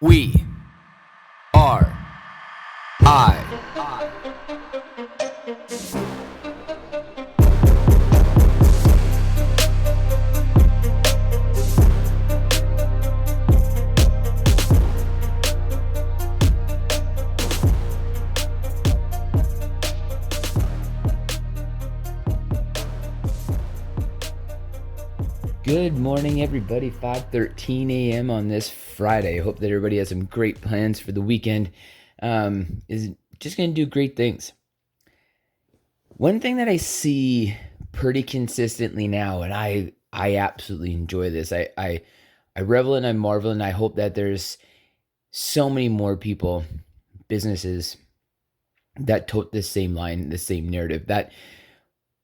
We are I. Good morning, everybody. 5:13 a.m. on this Friday. I hope that everybody has some great plans for the weekend. Is just going to do great things. One thing that I see pretty consistently now, and I absolutely enjoy this. I revel and I marvel, and I hope that there's so many more people, businesses that tote this same line, the same narrative. That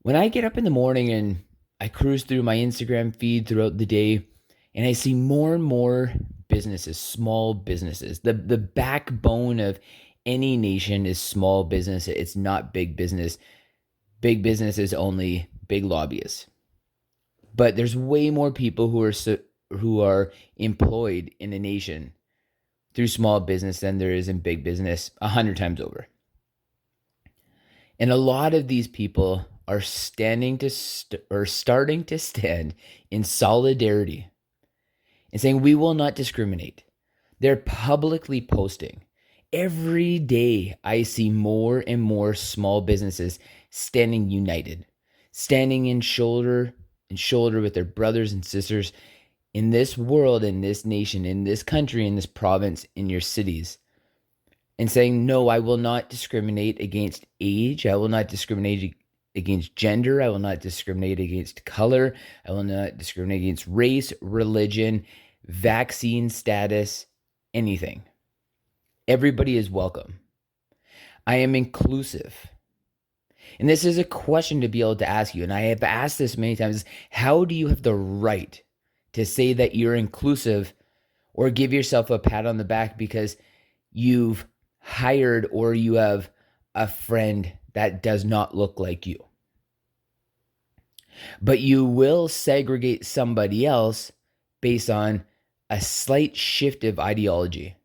when I get up in the morning and I cruise through my Instagram feed throughout the day, and I see more and more businesses, small businesses. The backbone of any nation is small business. It's not big business. Big business is only big lobbyists. But there's way more people who are employed in a nation through small business than there is in big business, 100 times over. And a lot of these people are starting to stand in solidarity and saying, we will not discriminate. They're publicly posting. Every day I see more and more small businesses standing united, standing in shoulder with their brothers and sisters in this world, in this nation, in this country, in this province, in your cities, and saying, no, I will not discriminate against age. I will not discriminate against gender. I will not discriminate against color. I will not discriminate against race, religion, vaccine status, anything. Everybody is welcome. I am inclusive. And this is a question to be able to ask you. And I have asked this many times. How do you have the right to say that you're inclusive or give yourself a pat on the back because you've hired or you have a friend that does not look like you? But you will segregate somebody else based on a slight shift of ideology.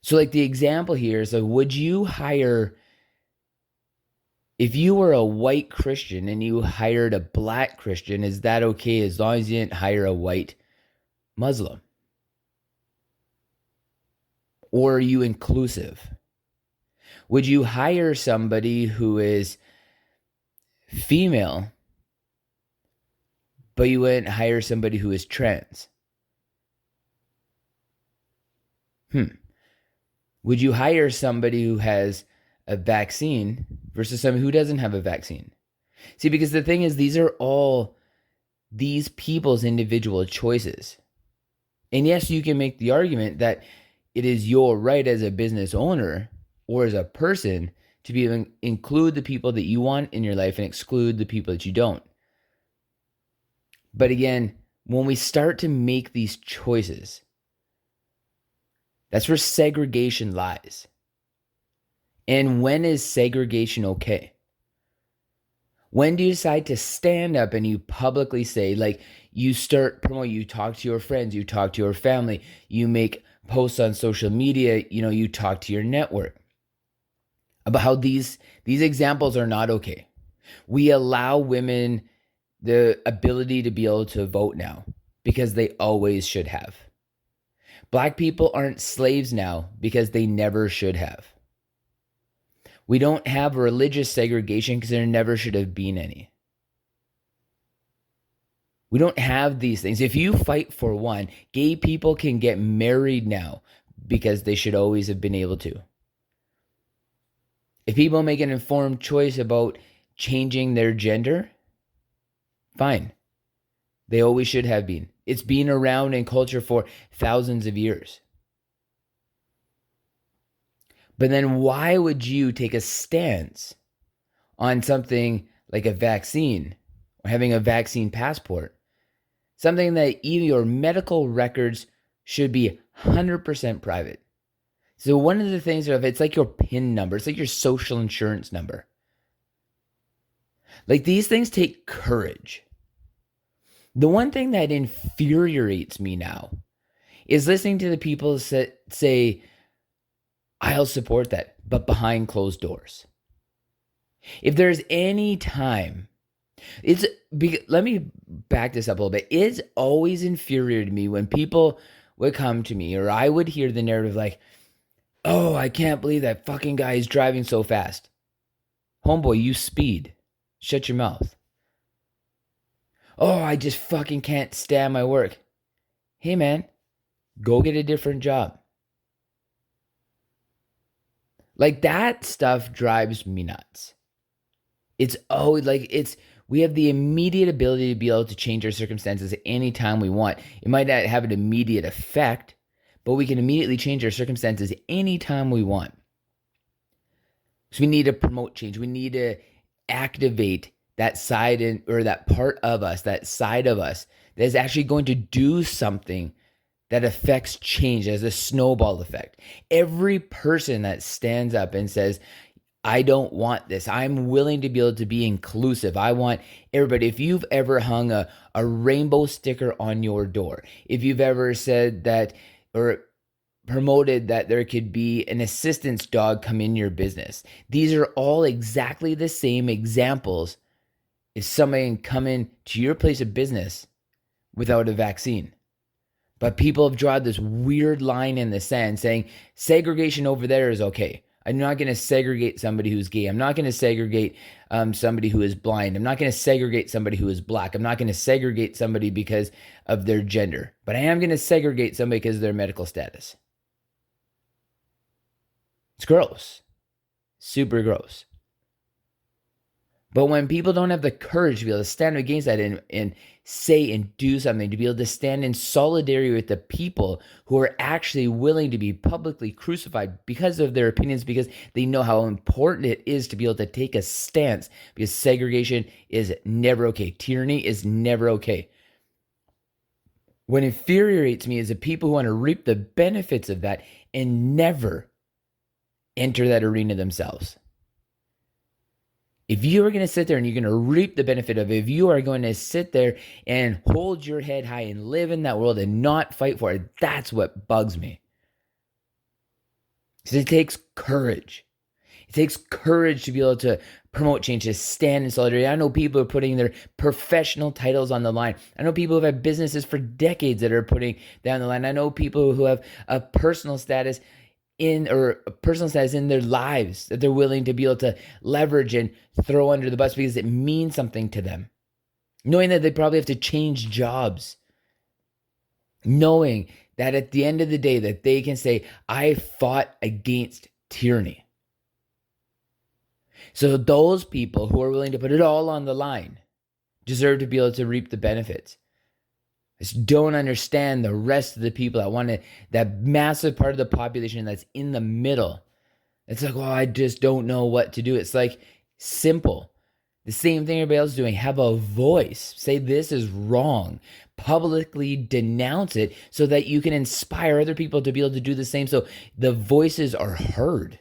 So like the example here is, would you hire, if you were a white Christian and you hired a black Christian, is that okay as long as you didn't hire a white Muslim? Or are you inclusive? Would you hire somebody who is female, but you wouldn't hire somebody who is trans? Would you hire somebody who has a vaccine versus somebody who doesn't have a vaccine? See, because the thing is, these are all these people's individual choices. And yes, you can make the argument that it is your right as a business owner or as a person to be able to include the people that you want in your life and exclude the people that you don't. But again, when we start to make these choices, that's where segregation lies. And when is segregation okay? When do you decide to stand up and you publicly say, like, you start promoting, you talk to your friends, you talk to your family, you make posts on social media, you talk to your network about how these examples are not okay. We allow women the ability to be able to vote now because they always should have. Black people aren't slaves now because they never should have. We don't have religious segregation because there never should have been any. We don't have these things. If you fight for one, gay people can get married now because they should always have been able to. If people make an informed choice about changing their gender, fine. They always should have been. It's been around in culture for thousands of years. But then why would you take a stance on something like a vaccine or having a vaccine passport? Something that even your medical records should be 100% private. So one of the things, it's like your PIN number. It's like your social insurance number. Like, these things take courage. The one thing that infuriates me now is listening to the people say, I'll support that, but behind closed doors. If there's any time, let me back this up a little bit. It's always infuriated me when people would come to me, or I would hear the narrative like, oh, I can't believe that fucking guy is driving so fast. Homeboy, you speed. Shut your mouth. Oh, I just fucking can't stand my work. Hey man, go get a different job. Like, that stuff drives me nuts. It's always like, we have the immediate ability to be able to change our circumstances anytime we want. It might not have an immediate effect, but we can immediately change our circumstances anytime we want. So we need to promote change. We need to activate that side or that part of us, that side of us that is actually going to do something that affects change as a snowball effect. Every person that stands up and says, I don't want this, I'm willing to be able to be inclusive, I want everybody. If you've ever hung a rainbow sticker on your door, if you've ever said that or promoted that there could be an assistance dog come in your business, these are all exactly the same examples if somebody can come in to your place of business without a vaccine. But people have drawn this weird line in the sand saying segregation over there is okay. I'm not going to segregate somebody who's gay. I'm not going to segregate somebody who is blind. I'm not going to segregate somebody who is black. I'm not going to segregate somebody because of their gender. But I am going to segregate somebody because of their medical status. It's gross. Super gross. But when people don't have the courage to be able to stand against that and say and do something, to be able to stand in solidarity with the people who are actually willing to be publicly crucified because of their opinions, because they know how important it is to be able to take a stance, because segregation is never okay. Tyranny is never okay. What infuriates me is the people who want to reap the benefits of that and never enter that arena themselves. If you are going to sit there and you're going to reap the benefit of it, if you are going to sit there and hold your head high and live in that world and not fight for it, that's what bugs me. Because it takes courage. It takes courage to be able to promote change, to stand in solidarity. I know people are putting their professional titles on the line. I know people who have had businesses for decades that are putting down the line. I know people who have a personal status in their lives that they're willing to be able to leverage and throw under the bus because it means something to them. Knowing that they probably have to change jobs. Knowing that at the end of the day that they can say, I fought against tyranny. So those people who are willing to put it all on the line deserve to be able to reap the benefits. I just don't understand the rest of the people that want to, that massive part of the population that's in the middle. It's like, well, I just don't know what to do. It's like simple. The same thing everybody else is doing. Have a voice. Say this is wrong. Publicly denounce it so that you can inspire other people to be able to do the same. So the voices are heard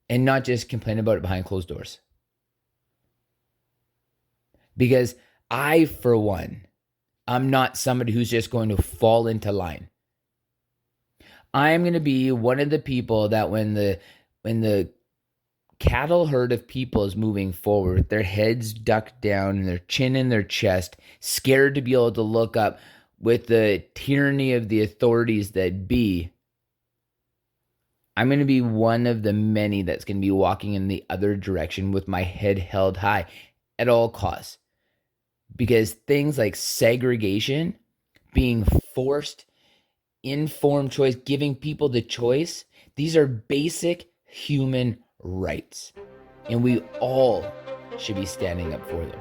and not just complain about it behind closed doors. Because I, for one, I'm not somebody who's just going to fall into line. I am going to be one of the people that when the cattle herd of people is moving forward with their heads ducked down and their chin in their chest, scared to be able to look up with the tyranny of the authorities that be, I'm going to be one of the many that's going to be walking in the other direction with my head held high at all costs. Because things like segregation, being forced, informed choice, giving people the choice, these are basic human rights. And we all should be standing up for them.